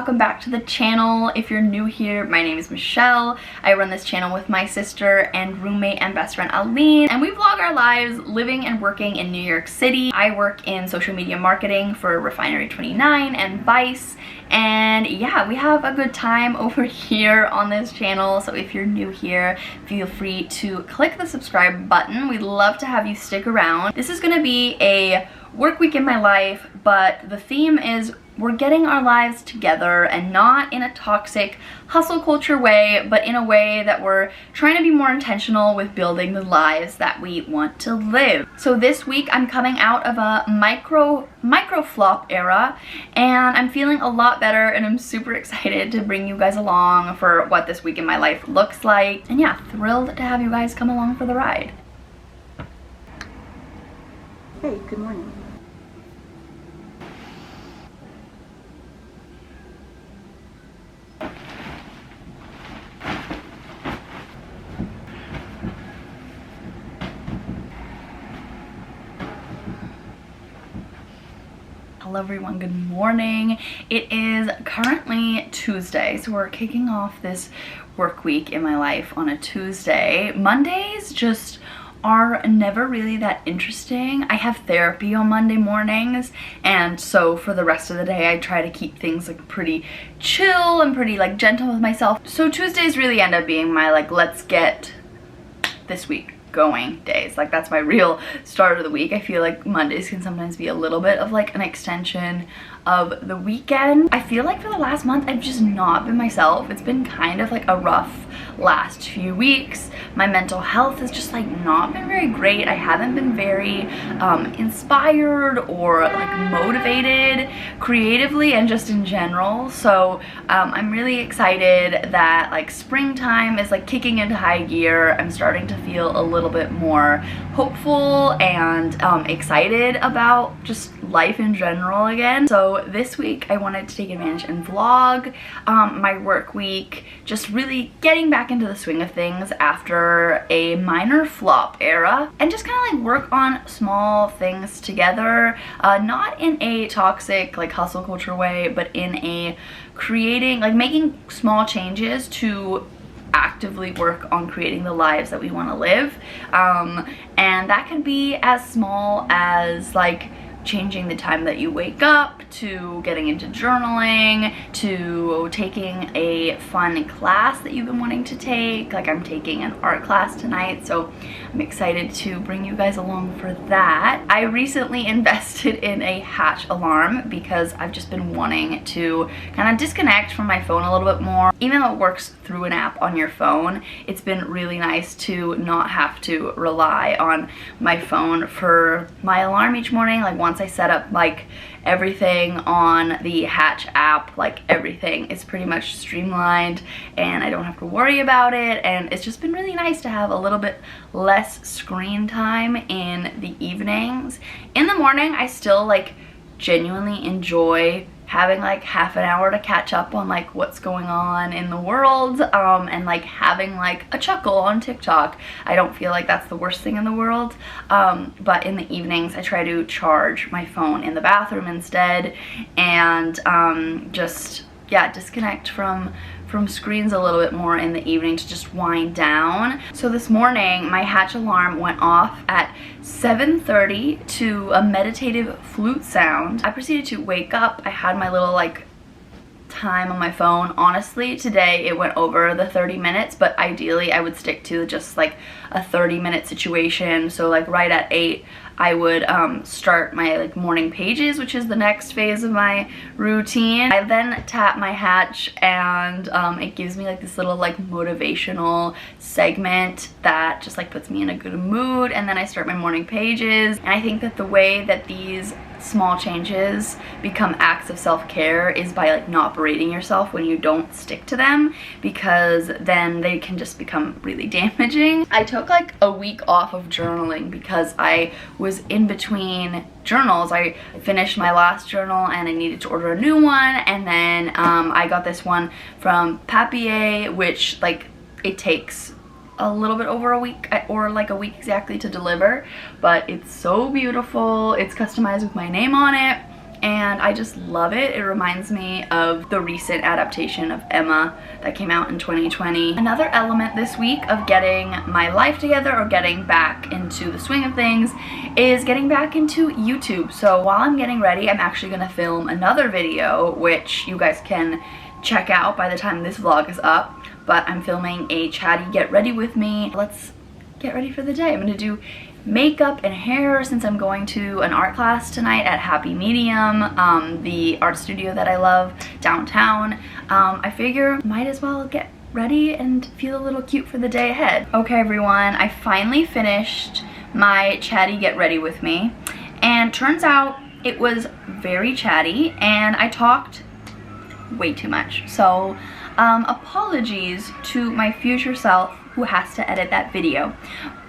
welcome back to the channel. If you're new here, my name is Michelle. I run this channel with my sister and roommate and best friend Aline, and we vlog our lives living and working in New York City. I work in social media marketing for Refinery 29 and Vice, and yeah, we have a good time over here on this channel. So if you're new here, feel free to click the subscribe button. We'd love to have you stick around. This is gonna be a work week in my life, but the theme is we're getting our lives together, and not in a toxic hustle culture way, but in a way that we're trying to be more intentional with building the lives that we want to live. So this week I'm coming out of a micro flop era, and I'm feeling a lot better, and I'm super excited to bring you guys along for what this week in my life looks like. And yeah, thrilled to have you guys come along for the ride. Hey, good morning. Hello everyone, good morning. It is currently Tuesday, so we're kicking off this work week in my life on a Tuesday. Mondays just are never really that interesting. I have therapy on Monday mornings, and so for the rest of the day I try to keep things like pretty chill and pretty like gentle with myself. So Tuesdays really end up being my like let's get this week going days. Like that's my real start of the week. I feel like Mondays can sometimes be a little bit of like an extension of the weekend. I feel like for the last month I've just not been myself. It's been kind of like a rough last few weeks. My mental health has just like not been very great. I haven't been very inspired or like motivated creatively and just in general. So I'm really excited that like springtime is like kicking into high gear. I'm starting to feel a little bit more hopeful and excited about just life in general again. So this week I wanted to take advantage and vlog my work week, just really getting back into the swing of things after a minor flop era, and just kind of like work on small things together, not in a toxic like hustle culture way, but in a creating, like making small changes to actively work on creating the lives that we want to live. And that can be as small as like changing the time that you wake up, to getting into journaling, to taking a fun class that you've been wanting to take. Like I'm taking an art class tonight, so I'm excited to bring you guys along for that. I recently invested in a hatch alarm because I've just been wanting to kind of disconnect from my phone a little bit more. Even though it works through an app on your phone, it's been really nice to not have to rely on my phone for my alarm each morning. Like once I set up like everything on the Hatch app, like everything is pretty much streamlined and I don't have to worry about it, and it's just been really nice to have a little bit less screen time in the evenings. In the morning I still like genuinely enjoy having like half an hour to catch up on like what's going on in the world, and like having like a chuckle on TikTok. I don't feel like that's the worst thing in the world, but in the evenings I try to charge my phone in the bathroom instead, and just yeah, disconnect from screens a little bit more in the evening to just wind down. So this morning my Hatch alarm went off at 7:30 to a meditative flute sound. I proceeded to wake up. I had my little like time on my phone. Honestly, today it went over the 30 minutes, but ideally I would stick to just like a 30-minute situation. So like right at 8 I would start my like morning pages, which is the next phase of my routine. I then tap my Hatch, and it gives me like this little like motivational segment that just like puts me in a good mood, and then I start my morning pages. And I think that the way that these small changes become acts of self-care is by like not berating yourself when you don't stick to them, because then they can just become really damaging. I took like a week off of journaling because I was in between journals. I finished my last journal and I needed to order a new one, and then I got this one from Papier, which like it takes a little bit over a week, or like a week exactly, to deliver, but it's so beautiful. It's customized with my name on it, and I just love it. It reminds me of the recent adaptation of Emma that came out in 2020. Another element this week of getting my life together or getting back into the swing of things is getting back into YouTube. So while I'm getting ready, I'm actually gonna film another video, which you guys can check out by the time this vlog is up. But I'm filming a chatty get ready with me. Let's get ready for the day. I'm gonna do makeup and hair since I'm going to an art class tonight at Happy Medium, the art studio that I love downtown. I figure might as well get ready and feel a little cute for the day ahead. Okay everyone, I finally finished my chatty get ready with me, and turns out it was very chatty and I talked way too much. So apologies to my future self who has to edit that video.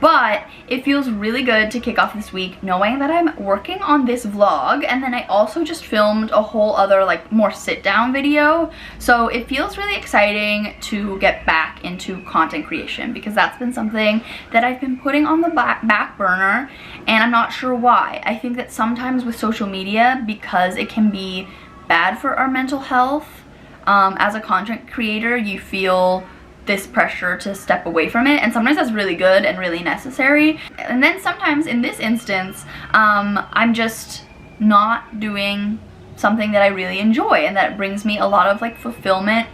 But it feels really good to kick off this week knowing that I'm working on this vlog, and then I also just filmed a whole other like more sit down video. So it feels really exciting to get back into content creation because that's been something that I've been putting on the back burner, and I'm not sure why. I think that sometimes with social media, because it can be bad for our mental health, as a content creator, you feel this pressure to step away from it, and sometimes that's really good and really necessary, and then sometimes in this instance I'm just not doing something that I really enjoy and that brings me a lot of like fulfillment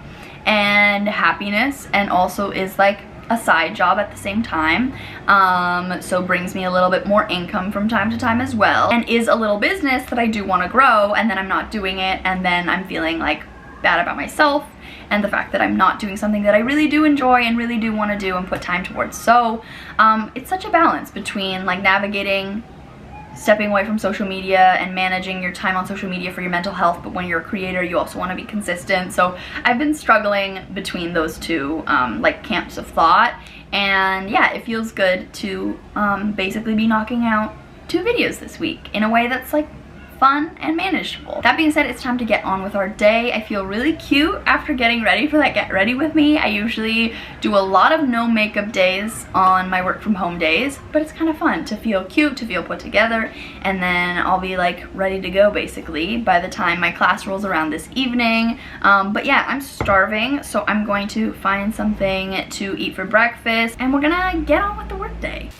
and happiness, and also is like a side job at the same time, so brings me a little bit more income from time to time as well, and is a little business that I do want to grow, and then I'm not doing it, and then I'm feeling like bad about myself and the fact that I'm not doing something that I really do enjoy and really do want to do and put time towards. So it's such a balance between like navigating stepping away from social media and managing your time on social media for your mental health, but when you're a creator you also want to be consistent. So I've been struggling between those two like camps of thought, and yeah, it feels good to basically be knocking out 2 videos this week in a way that's like fun and manageable. That being said, it's time to get on with our day. I feel really cute after getting ready for that get ready with me. I usually do a lot of no makeup days on my work from home days, but it's kind of fun to feel cute, to feel put together, and then I'll be like ready to go basically by the time my class rolls around this evening. But yeah, I'm starving, so I'm going to find something to eat for breakfast, and we're gonna get on with the work day.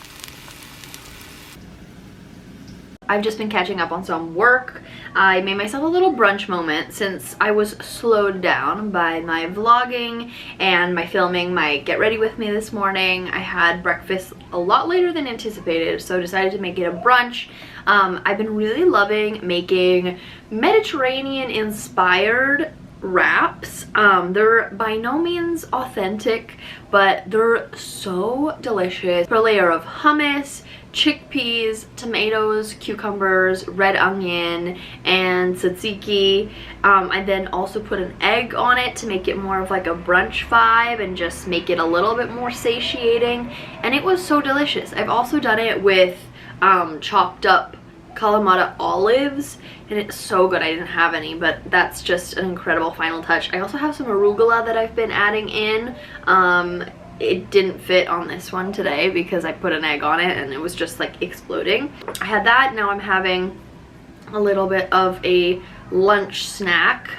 I've just been catching up on some work. I made myself a little brunch moment since I was slowed down by my vlogging and my filming my get ready with me this morning. I had breakfast a lot later than anticipated, so decided to make it a brunch. I've been really loving making Mediterranean inspired wraps. They're by no means authentic, but they're so delicious. Put a layer of hummus, chickpeas, tomatoes, cucumbers, red onion, and tzatziki. I then also put an egg on it to make it more of like a brunch vibe and just make it a little bit more satiating, and it was so delicious. I've also done it with chopped up Kalamata olives, and it's so good. I didn't have any, but that's just an incredible final touch. I also have some arugula that I've been adding in. It didn't fit on this one today because I put an egg on it and it was just like exploding. I had that. Now I'm having a little bit of a lunch snack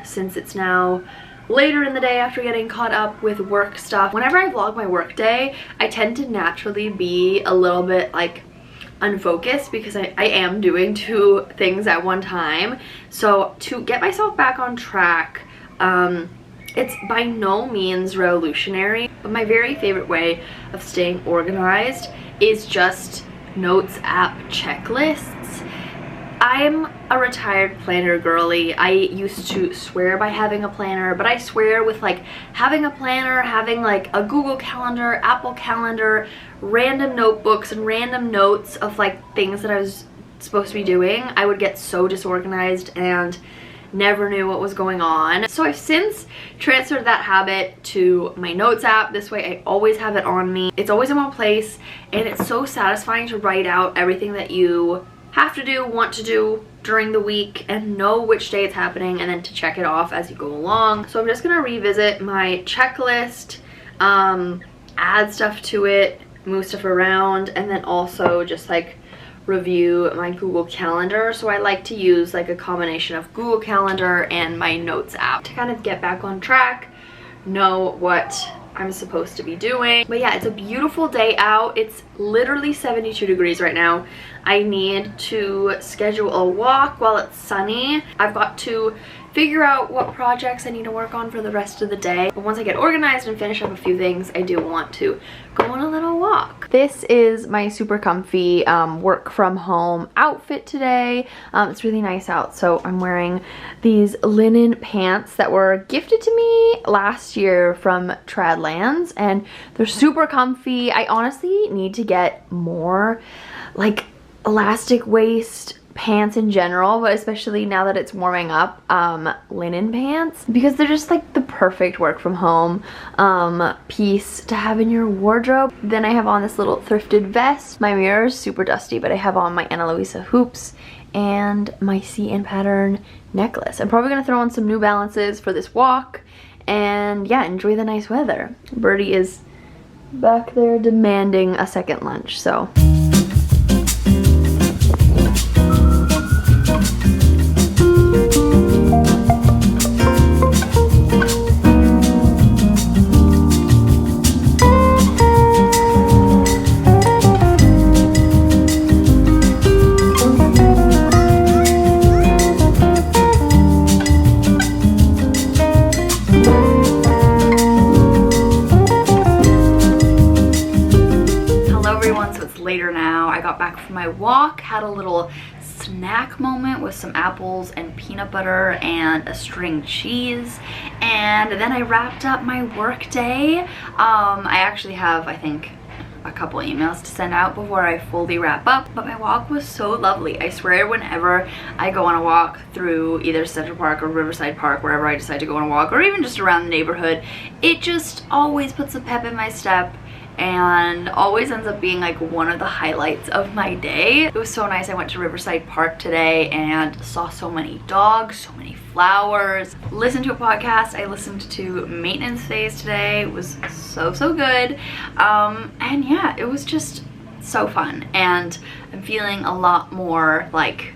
since it's now later in the day after getting caught up with work stuff. Whenever I vlog my work day, I tend to naturally be a little bit like unfocused because I am doing 2 things at one time. So to get myself back on track, it's by no means revolutionary, but my very favorite way of staying organized is just notes app checklists. I'm a retired planner girly. I used to swear by having a planner, but I swear with like having a planner, having like a Google Calendar, Apple Calendar, random notebooks and random notes of like things that I was supposed to be doing, I would get so disorganized and never knew what was going on. So I've since transferred that habit to my notes app. This way I always have it on me. It's always in one place, and it's so satisfying to write out everything that you have to do, want to do during the week, and know which day it's happening, and then to check it off as you go along. So I'm just gonna revisit my checklist, add stuff to it, move stuff around, and then also just like review my Google Calendar. So I like to use like a combination of Google Calendar and my Notes app to kind of get back on track, know what I'm supposed to be doing. But yeah, it's a beautiful day out. It's literally 72 degrees right now. I need to schedule a walk while it's sunny. I've got to figure out what projects I need to work on for the rest of the day. But once I get organized and finish up a few things, I do want to go on a little walk. This is my super comfy work from home outfit today. It's really nice out, so I'm wearing these linen pants that were gifted to me last year from Tradlands, and they're super comfy. I honestly need to get more like elastic waist pants in general, but especially now that it's warming up, linen pants, because they're just like the perfect work from home piece to have in your wardrobe. Then I have on this little thrifted vest. My mirror is super dusty, but I have on my Ana Luisa hoops and my CN pattern necklace. I'm probably gonna throw on some New Balances for this walk and yeah, enjoy the nice weather. Birdie is back there demanding a second lunch, so. Later now. I got back from my walk, had a little snack moment with some apples and peanut butter and a string cheese, and then I wrapped up my work day. I actually have, I think, a couple emails to send out before I fully wrap up, but my walk was so lovely. I swear whenever I go on a walk through either Central Park or Riverside Park, wherever I decide to go on a walk, or even just around the neighborhood, it just always puts a pep in my step and always ends up being like one of the highlights of my day. It was so nice. I went to Riverside Park today and saw so many dogs, so many flowers, listened to a podcast. I listened to Maintenance Phase today. It was so good. And yeah, it was just so fun, and I'm feeling a lot more like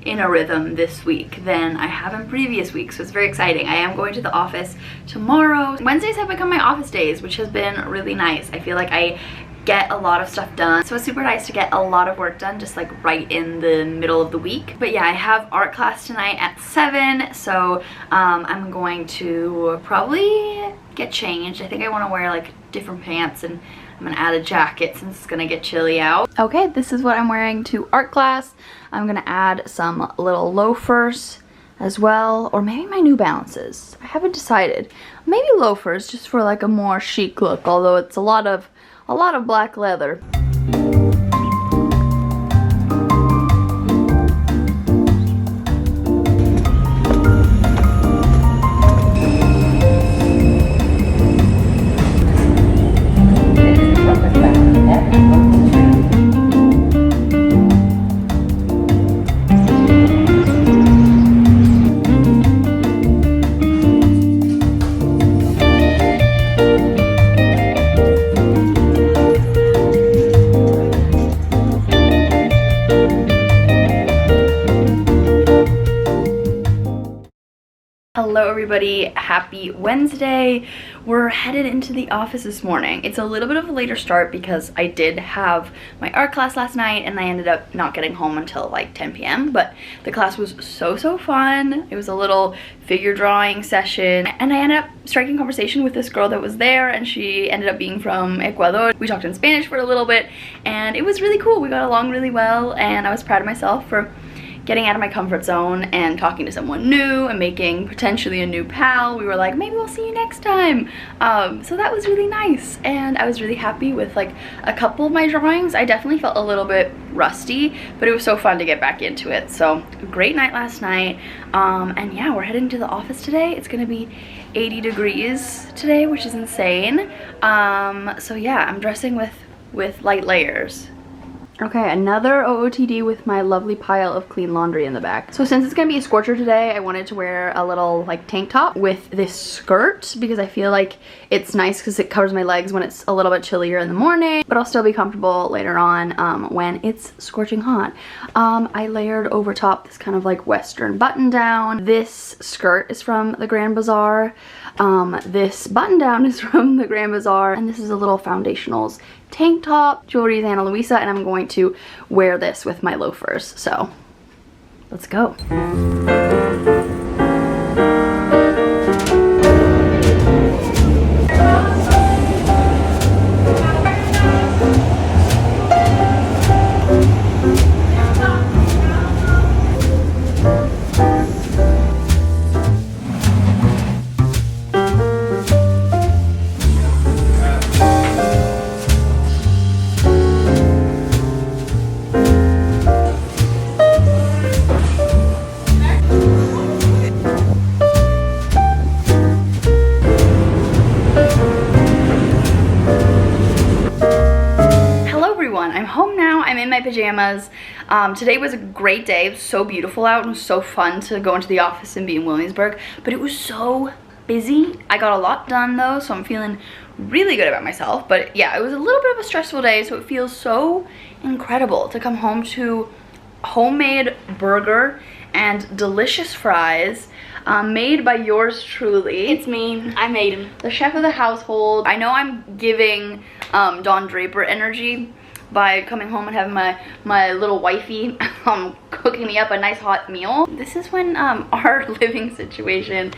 in a rhythm this week than I have in previous weeks, so it's very exciting. I am going to the office tomorrow. Wednesdays have become my office days, which has been really nice. I feel like I get a lot of stuff done, so it's super nice to get a lot of work done just like right in the middle of the week. But yeah, I have art class tonight at 7, so I'm going to probably get changed. I think I want to wear like different pants, and I'm gonna add a jacket since it's gonna get chilly out. Okay, this is what I'm wearing to art class. I'm gonna add some little loafers as well, or maybe my New Balances. I haven't decided. Maybe loafers, just for like a more chic look, although it's a lot of black leather. Hello everybody, happy Wednesday. We're headed into the office this morning. It's a little bit of a later start because I did have my art class last night and I ended up not getting home until like 10 p.m. But the class was so fun. It was a little figure drawing session, and I ended up striking conversation with this girl that was there, and she ended up being from Ecuador. We talked in Spanish for a little bit and it was really cool. We got along really well, and I was proud of myself for getting out of my comfort zone and talking to someone new and making potentially a new pal. We were like, maybe we'll see you next time. So that was really nice, and I was really happy with like a couple of my drawings. I definitely felt a little bit rusty, but it was so fun to get back into it. So a great night last night, and yeah, we're heading to the office today. It's gonna be 80 degrees today, which is insane. So yeah, I'm dressing with light layers. Okay, another OOTD with my lovely pile of clean laundry in the back. So since it's gonna be a scorcher today, I wanted to wear a little like tank top with this skirt because I feel like it's nice because it covers my legs when it's a little bit chillier in the morning, but I'll still be comfortable later on when it's scorching hot. I layered over top this kind of like Western button down. This skirt is from the Grand Bazaar. This button down is from the Grand Bazaar, and this is a little foundationals tank top. Jewelry is Ana Luisa, and I'm going to wear this with my loafers. So let's go. My pajamas. Today was a great day. It was so beautiful out. It was so fun to go into the office and be in Williamsburg, but it was so busy. I got a lot done though, so I'm feeling really good about myself. But yeah, it was a little bit of a stressful day, so it feels so incredible to come home to homemade burger and delicious fries made by yours truly. It's me. I made them. The chef of the household. I know I'm giving Dawn Draper energy by coming home and having my little wifey cooking me up a nice hot meal. This is when our living situation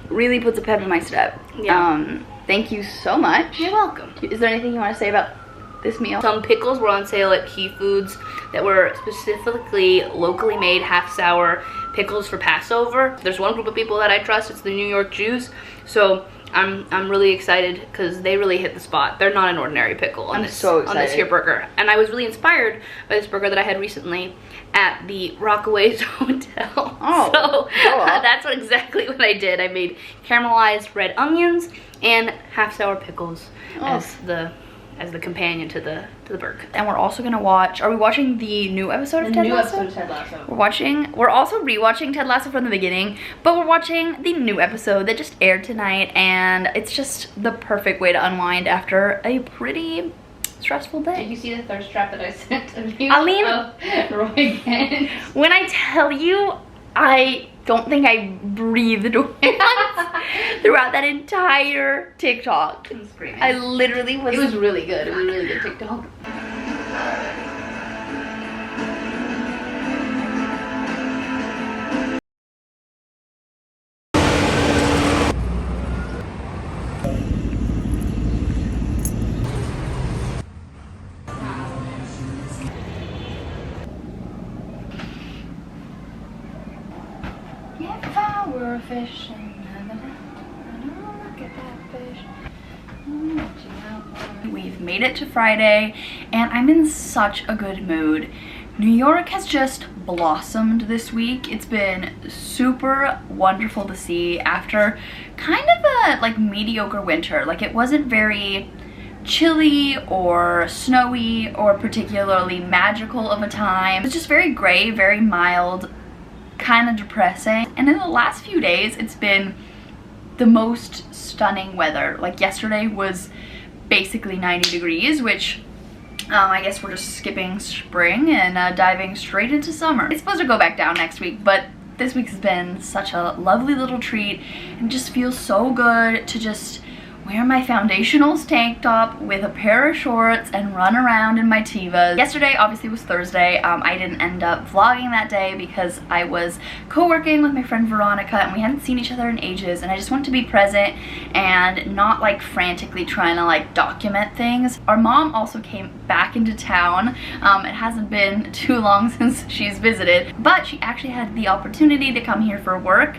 really puts a pep in my step. Yeah. Thank you so much. You're welcome. Is there anything you want to say about this meal? Some pickles were on sale at Key Foods that were specifically locally made half sour pickles for Passover. There's one group of people that I trust. It's the New York Jews. So I'm really excited because they really hit the spot. They're not an ordinary pickle on this here burger. And I was really inspired by this burger that I had recently at the Rockaways Hotel. Oh, so that's exactly what I did. I made caramelized red onions and half sour pickles as the companion to the burger. And we're also gonna watch, are we watching the new episode of Ted Lasso? We're also rewatching Ted Lasso from the beginning, but we're watching the new episode that just aired tonight, and it's just the perfect way to unwind after a pretty stressful day. Did you see the thirst trap that I sent of you? Aline, Roy, when I tell you, I don't think I breathed once throughout that entire TikTok. I'm screaming. I literally was. It was really good. It was a really good TikTok. If I were a fish, look at that fish. We've made it to Friday, and I'm in such a good mood. New York has just blossomed this week. It's been super wonderful to see after kind of a like mediocre winter. Like it wasn't very chilly or snowy or particularly magical of a time. It's just very gray, very mild, kind of depressing. And in the last few days, it's been the most stunning weather. Like yesterday was basically 90 degrees, which I guess we're just skipping spring and diving straight into summer. It's supposed to go back down next week, but this week has been such a lovely little treat, and just feels so good to just wear my foundationals tank top with a pair of shorts and run around in my Tevas. Yesterday obviously was Thursday. I didn't end up vlogging that day because I was co-working with my friend Veronica, and we hadn't seen each other in ages, and I just wanted to be present and not like frantically trying to like document things. Our mom also came back into town. It hasn't been too long since she's visited, but she actually had the opportunity to come here for work.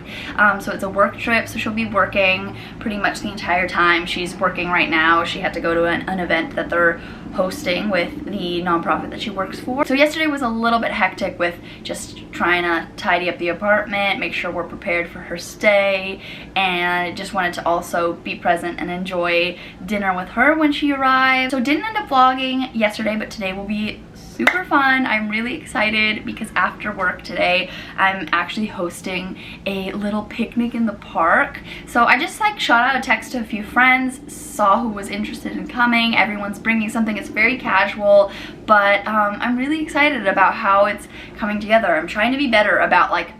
So it's a work trip, so she'll be working pretty much the entire time. She's working right now. She had to go to an event that they're hosting with the nonprofit that she works for. So yesterday was a little bit hectic with just trying to tidy up the apartment, make sure we're prepared for her stay, and just wanted to also be present and enjoy dinner with her when she arrived. So didn't end up vlogging yesterday, but today will be super fun. I'm really excited because after work today, I'm actually hosting a little picnic in the park. So I just like shot out a text to a few friends, saw who was interested in coming. Everyone's bringing something. It's very casual, but I'm really excited about how it's coming together. I'm trying to be better about like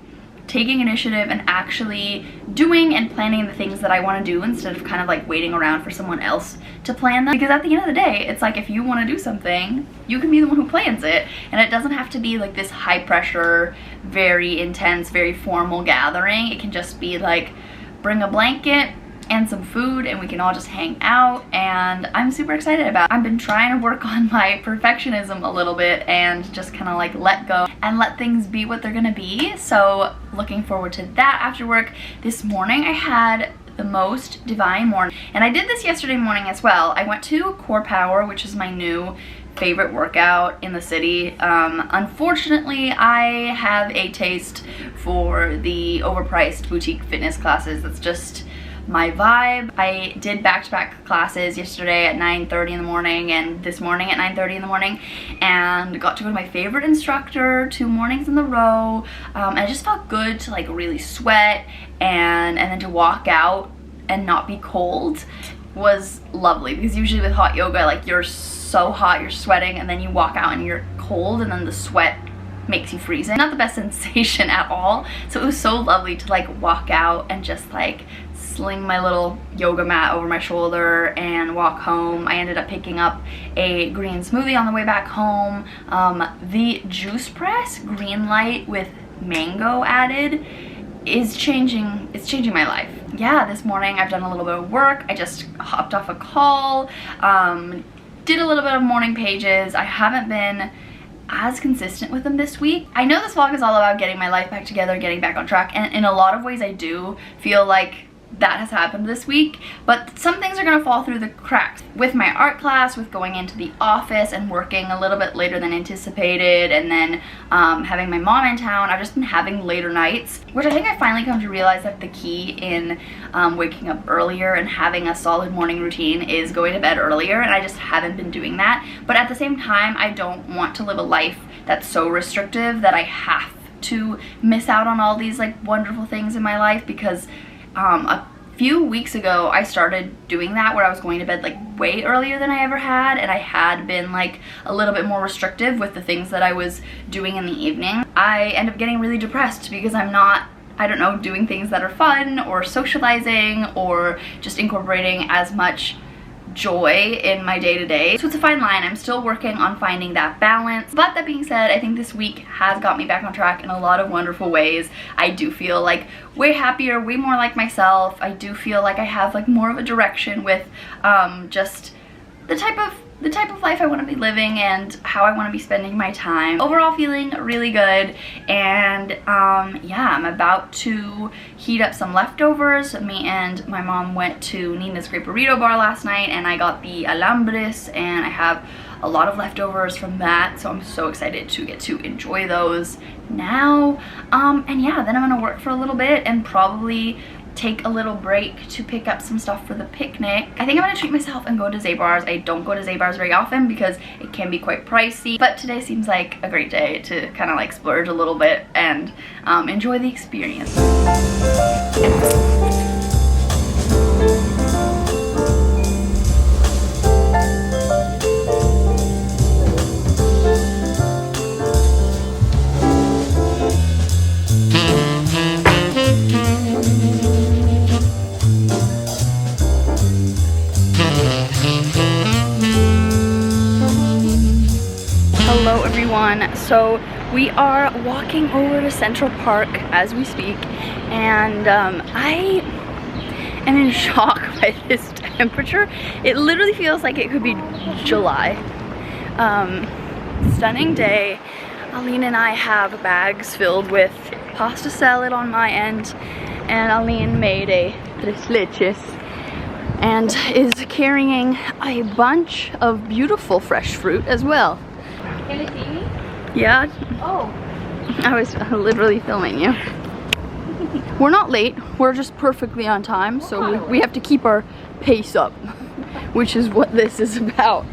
taking initiative and actually doing and planning the things that I want to do instead of kind of like waiting around for someone else to plan them. Because at the end of the day, it's like if you want to do something, you can be the one who plans it, and it doesn't have to be like this high pressure, very intense, very formal gathering. It can just be like bring a blanket and some food and we can all just hang out, and I'm super excited about it. I've been trying to work on my perfectionism a little bit and just kind of like let go and let things be what they're gonna be. So looking forward to that after work. This morning I had the most divine morning, and I did this yesterday morning as well. I went to Core Power, which is my new favorite workout in the city. Unfortunately, I have a taste for the overpriced boutique fitness classes. That's just my vibe. I did back-to-back classes yesterday at 9:30 in the morning and this morning at 9:30 in the morning, and got to go to my favorite instructor 2 mornings in a row. I just felt good to like really sweat and then to walk out and not be cold was lovely, because usually with hot yoga, like you're so hot, you're sweating, and then you walk out and you're cold, and then the sweat makes you freezing. Not the best sensation at all. So it was so lovely to like walk out and just like sling my little yoga mat over my shoulder and walk home. I ended up picking up a green smoothie on the way back home. The juice press green light with mango added is changing, it's changing my life. Yeah, this morning I've done a little bit of work. I just hopped off a call, did a little bit of morning pages. I haven't been as consistent with them this week. I know this vlog is all about getting my life back together, getting back on track, and in a lot of ways I do feel like that has happened this week, but some things are gonna fall through the cracks. With my art class, with going into the office and working a little bit later than anticipated, and then having my mom in town, I've just been having later nights, which I think I finally come to realize that the key in waking up earlier and having a solid morning routine is going to bed earlier, and I just haven't been doing that. But at the same time, I don't want to live a life that's so restrictive that I have to miss out on all these like wonderful things in my life, because a few weeks ago I started doing that, where I was going to bed like way earlier than I ever had, and I had been like a little bit more restrictive with the things that I was doing in the evening. I end up getting really depressed because I'm not, I don't know, doing things that are fun or socializing or just incorporating as much joy in my day-to-day. So it's a fine line. I'm still working on finding that balance. But that being said, I think this week has got me back on track in a lot of wonderful ways. I do feel like way happier, way more like myself. I do feel like I have like more of a direction with just the type of life I want to be living and how I want to be spending my time. Overall feeling really good, and yeah, I'm about to heat up some leftovers. Me and my mom went to Nina's Great Burrito Bar last night, and I got the alambres, and I have a lot of leftovers from that, so I'm so excited to get to enjoy those now. And yeah, then I'm gonna work for a little bit and probably take a little break to pick up some stuff for the picnic. I think I'm gonna treat myself and go to Zabar's. I don't go to Zabar's very often because it can be quite pricey, but today seems like a great day to kind of like splurge a little bit and enjoy the experience. Hello everyone, so we are walking over to Central Park as we speak, and I am in shock by this temperature. It literally feels like it could be July. Stunning day. Aline and I have bags filled with pasta salad on my end, and Aline made a tres leches and is carrying a bunch of beautiful fresh fruit as well. Can you see me? Yeah. Oh. I was literally filming you. We're not late, we're just perfectly on time, so we have to keep our pace up, which is what this is about.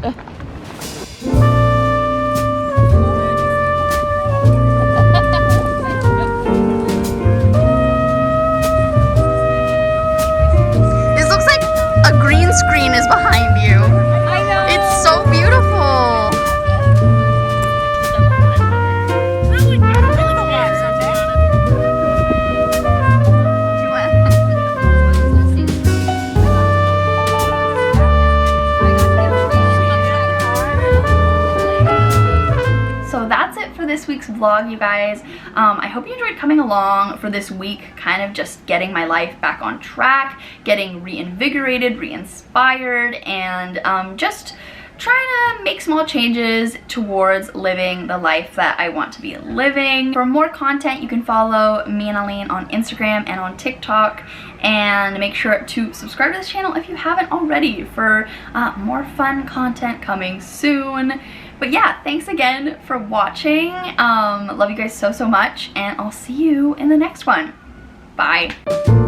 for this week's vlog, you guys. I hope you enjoyed coming along for this week, kind of just getting my life back on track, getting reinvigorated, re-inspired, and just trying to make small changes towards living the life that I want to be living. For more content, you can follow me and Aline on Instagram and on TikTok, and make sure to subscribe to this channel if you haven't already for more fun content coming soon. But yeah, thanks again for watching. Love you guys so much, and I'll see you in the next one. Bye.